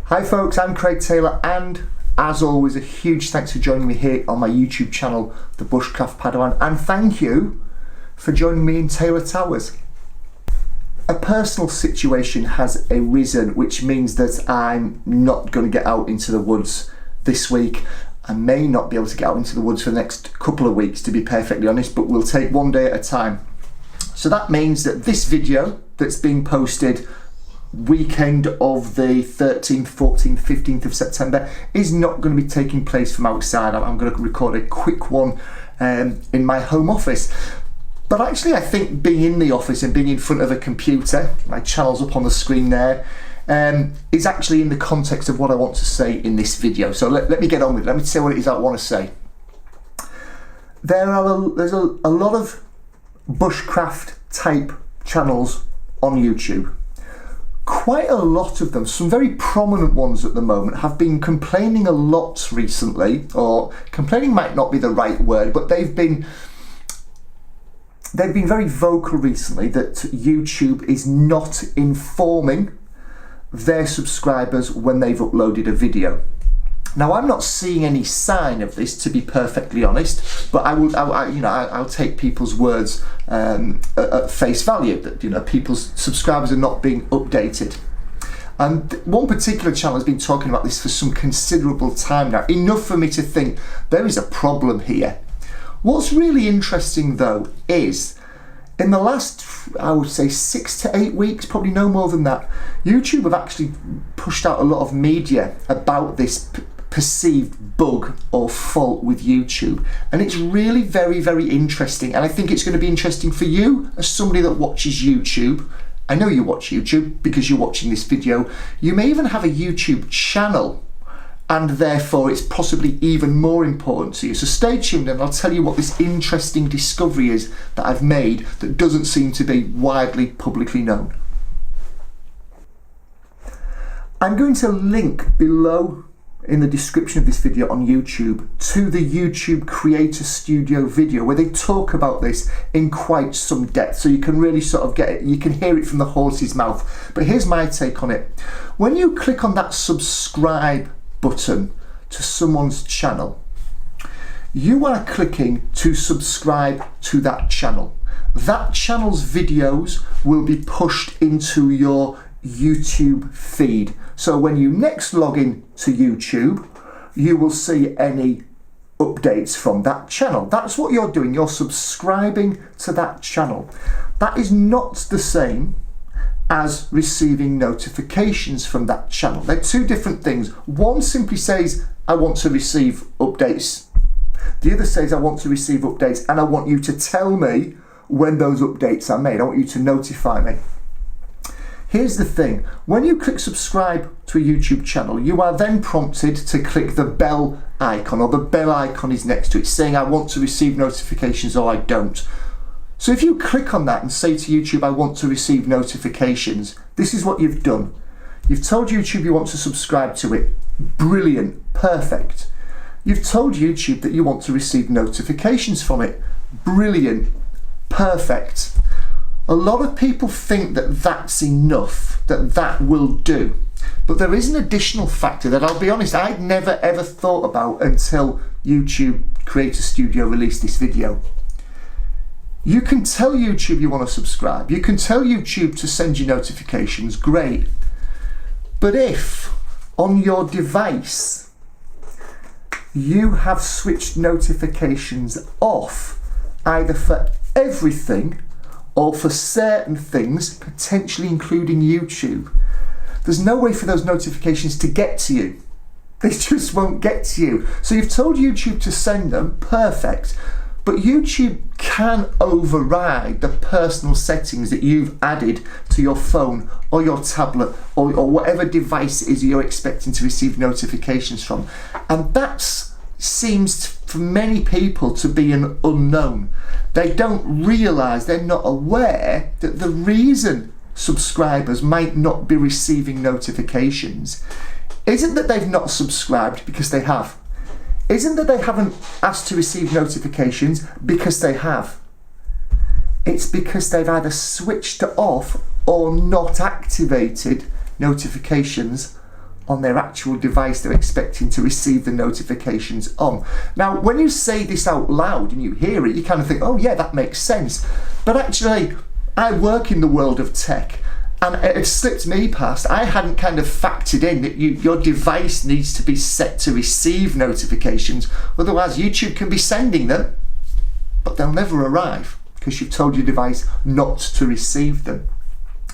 Hi folks, I'm Craig Taylor, and as always a huge thanks for joining me here on my YouTube channel, the Bushcraft Padawan, and thank you for joining me in Taylor Towers. A personal situation has arisen which means that I'm not going to get out into the woods this week. I may not be able to get out into the woods for the next couple of weeks, to be perfectly honest, but we'll take one day at a time. So that means that this video that's being posted weekend of the 13th, 14th, 15th of September is not going to be taking place from outside. I'm going to record a quick one in my home office. But actually I think being in the office and being in front of a computer, my channel's up on the screen there, is actually in the context of what I want to say in this video. So let me get on with it. Let me say what it is I want to say. There's a lot of bushcraft type channels on YouTube. Quite a lot of them, some very prominent ones at the moment, have been complaining a lot recently, or complaining might not be the right word, but they've been very vocal recently that YouTube is not informing their subscribers when they've uploaded a video. Now, I'm not seeing any sign of this, to be perfectly honest, but I'll take people's words at face value, that people's subscribers are not being updated. And one particular channel has been talking about this for some considerable time now, enough for me to think there is a problem here. What's really interesting though is, in the last, I would say 6 to 8 weeks, probably no more than that, YouTube have actually pushed out a lot of media about this perceived bug or fault with YouTube, and it's really very, very interesting, and I think it's going to be interesting for you as somebody that watches YouTube. I know you watch YouTube because you're watching this video. You may even have a YouTube channel, and therefore it's possibly even more important to you. So stay tuned and I'll tell you what this interesting discovery is that I've made that doesn't seem to be widely publicly known. I'm going to link below in the description of this video on YouTube to the YouTube Creator Studio video where they talk about this in quite some depth, so you can really sort of get it, you can hear it from the horse's mouth. But here's my take on it. When you click on that subscribe button to someone's channel, you are clicking to subscribe to that channel. That channel's videos will be pushed into your YouTube feed. So when you next log in to YouTube, you will see any updates from that channel. That's what you're doing. You're subscribing to that channel. That is not the same as receiving notifications from that channel. They're two different things. One simply says, I want to receive updates. The other says, I want to receive updates and I want you to tell me when those updates are made. I want you to notify me. Here's the thing, when you click subscribe to a YouTube channel, you are then prompted to click the bell icon, or the bell icon is next to it saying I want to receive notifications or I don't. So if you click on that and say to YouTube, I want to receive notifications, this is what you've done. You've told YouTube you want to subscribe to it. Brilliant, perfect. You've told YouTube that you want to receive notifications from it. Brilliant, perfect. A lot of people think that that's enough, that will do. But there is an additional factor that, I'll be honest, I'd never ever thought about until YouTube Creator Studio released this video. You can tell YouTube you want to subscribe. You can tell YouTube to send you notifications, great. But if on your device you have switched notifications off, either for everything or for certain things, potentially including YouTube, there's no way for those notifications to get to you. They just won't get to you. So you've told YouTube to send them, perfect, but YouTube can override the personal settings that you've added to your phone or your tablet or whatever device it is you're expecting to receive notifications from. And that seems for many people to be an unknown. They don't realise, they're not aware that the reason subscribers might not be receiving notifications isn't that they've not subscribed, because they have. Isn't that they haven't asked to receive notifications, because they have. It's because they've either switched off or not activated notifications on their actual device they're expecting to receive the notifications on. Now, when you say this out loud and you hear it, you kind of think, oh yeah, that makes sense. But actually, I work in the world of tech, and it slipped me past. I hadn't kind of factored in that your device needs to be set to receive notifications. Otherwise, YouTube can be sending them, but they'll never arrive because you've told your device not to receive them.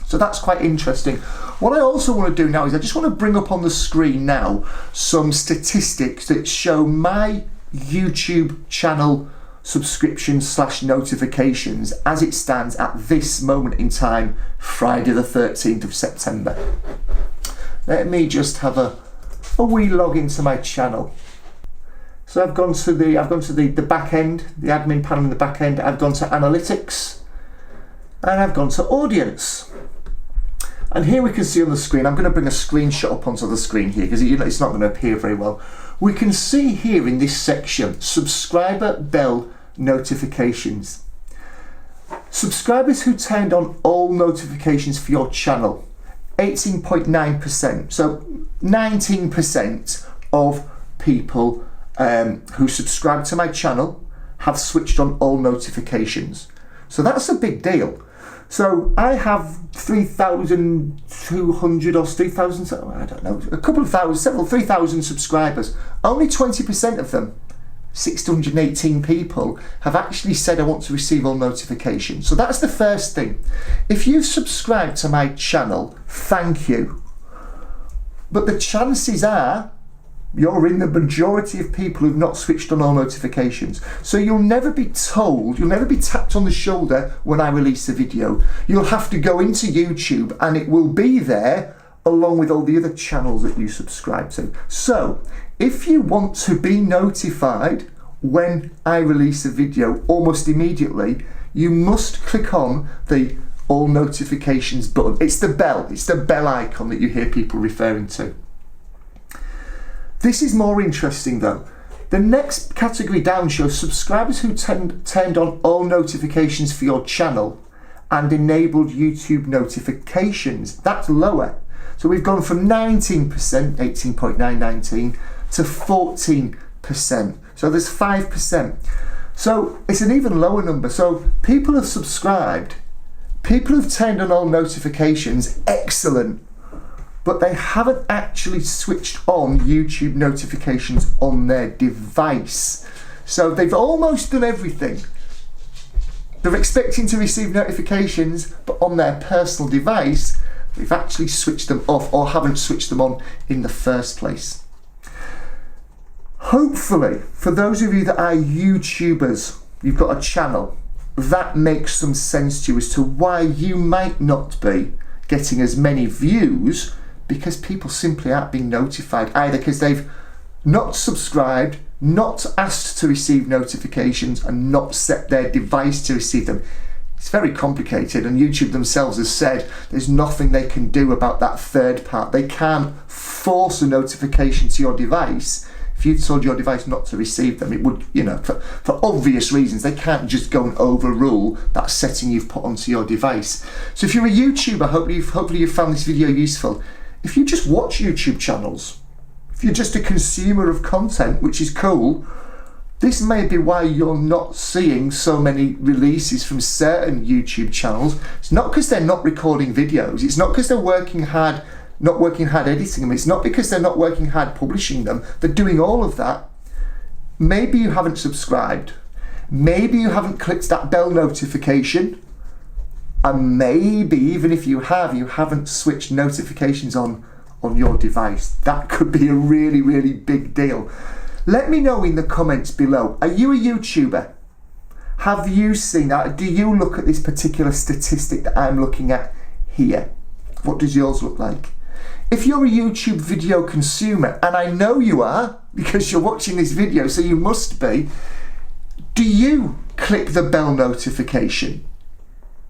So that's quite interesting. What I also want to do now is I just want to bring up on the screen now some statistics that show my YouTube channel subscriptions / notifications as it stands at this moment in time, Friday the 13th of September. Let me just have a wee log into my channel. So I've gone to the back end, the admin panel in the back end. I've gone to analytics and I've gone to audience. And here we can see on the screen, I'm going to bring a screenshot up onto the screen here because it's not going to appear very well. We can see here in this section, subscriber bell notifications. Subscribers who turned on all notifications for your channel, 18.9%. So 19% of people who subscribe to my channel have switched on all notifications. So that's a big deal. So I have 3,200 or 3,000, I don't know, a couple of thousand, 3,000 subscribers. Only 20% of them, 618 people, have actually said I want to receive all notifications. So that's the first thing. If you've subscribed to my channel, thank you. But the chances are you're in the majority of people who've not switched on all notifications. So you'll never be told, you'll never be tapped on the shoulder when I release a video. You'll have to go into YouTube and it will be there along with all the other channels that you subscribe to. So if you want to be notified when I release a video almost immediately, you must click on the all notifications button. It's the bell icon that you hear people referring to. This is more interesting though. The next category down shows subscribers who turned on all notifications for your channel and enabled YouTube notifications. That's lower. So we've gone from 19%, 18.919, to 14%. So there's 5%. So it's an even lower number. So people have subscribed, people have turned on all notifications, excellent. But they haven't actually switched on YouTube notifications on their device. So they've almost done everything. They're expecting to receive notifications, but on their personal device, they've actually switched them off or haven't switched them on in the first place. Hopefully, for those of you that are YouTubers, you've got a channel, that makes some sense to you as to why you might not be getting as many views, because people simply aren't being notified, either because they've not subscribed, not asked to receive notifications, and not set their device to receive them. It's very complicated, and YouTube themselves has said there's nothing they can do about that third part. They can't force a notification to your device. If you told your device not to receive them, it would, for obvious reasons, they can't just go and overrule that setting you've put onto your device. So if you're a YouTuber, hopefully you've found this video useful. If you just watch YouTube channels, if you're just a consumer of content, which is cool, this may be why you're not seeing so many releases from certain YouTube channels. It's not because they're not recording videos. It's not because they're not working hard editing them. It's not because they're not working hard publishing them. They're doing all of that. Maybe you haven't subscribed. Maybe you haven't clicked that bell notification. And maybe even if you have, you haven't switched notifications on your device. That could be a really, really big deal. Let me know in the comments below. Are you a YouTuber? Have you seen that? Do you look at this particular statistic that I'm looking at here? What does yours look like? If you're a YouTube video consumer, and I know you are because you're watching this video, so you must be, do you click the bell notification?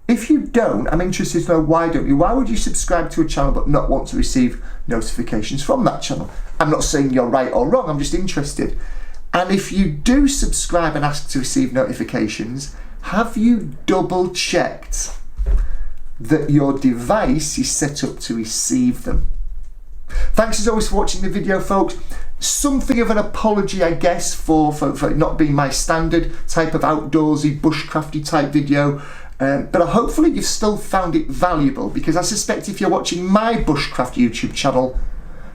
If you don't, I'm interested to know why don't you? Why would you subscribe to a channel but not want to receive notifications from that channel? I'm not saying you're right or wrong, I'm just interested. And if you do subscribe and ask to receive notifications, have you double checked that your device is set up to receive them? Thanks as always for watching the video, folks. Something of an apology, I guess, for it not being my standard type of outdoorsy, bushcrafty type video. But hopefully you've still found it valuable, because I suspect if you're watching my bushcraft YouTube channel,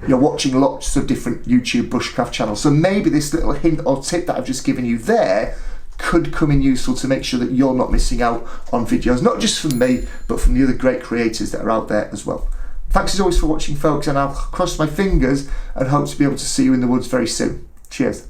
you're watching lots of different YouTube bushcraft channels. So maybe this little hint or tip that I've just given you there could come in useful to make sure that you're not missing out on videos, not just from me, but from the other great creators that are out there as well. Thanks as always for watching, folks, and I'll cross my fingers and hope to be able to see you in the woods very soon. Cheers.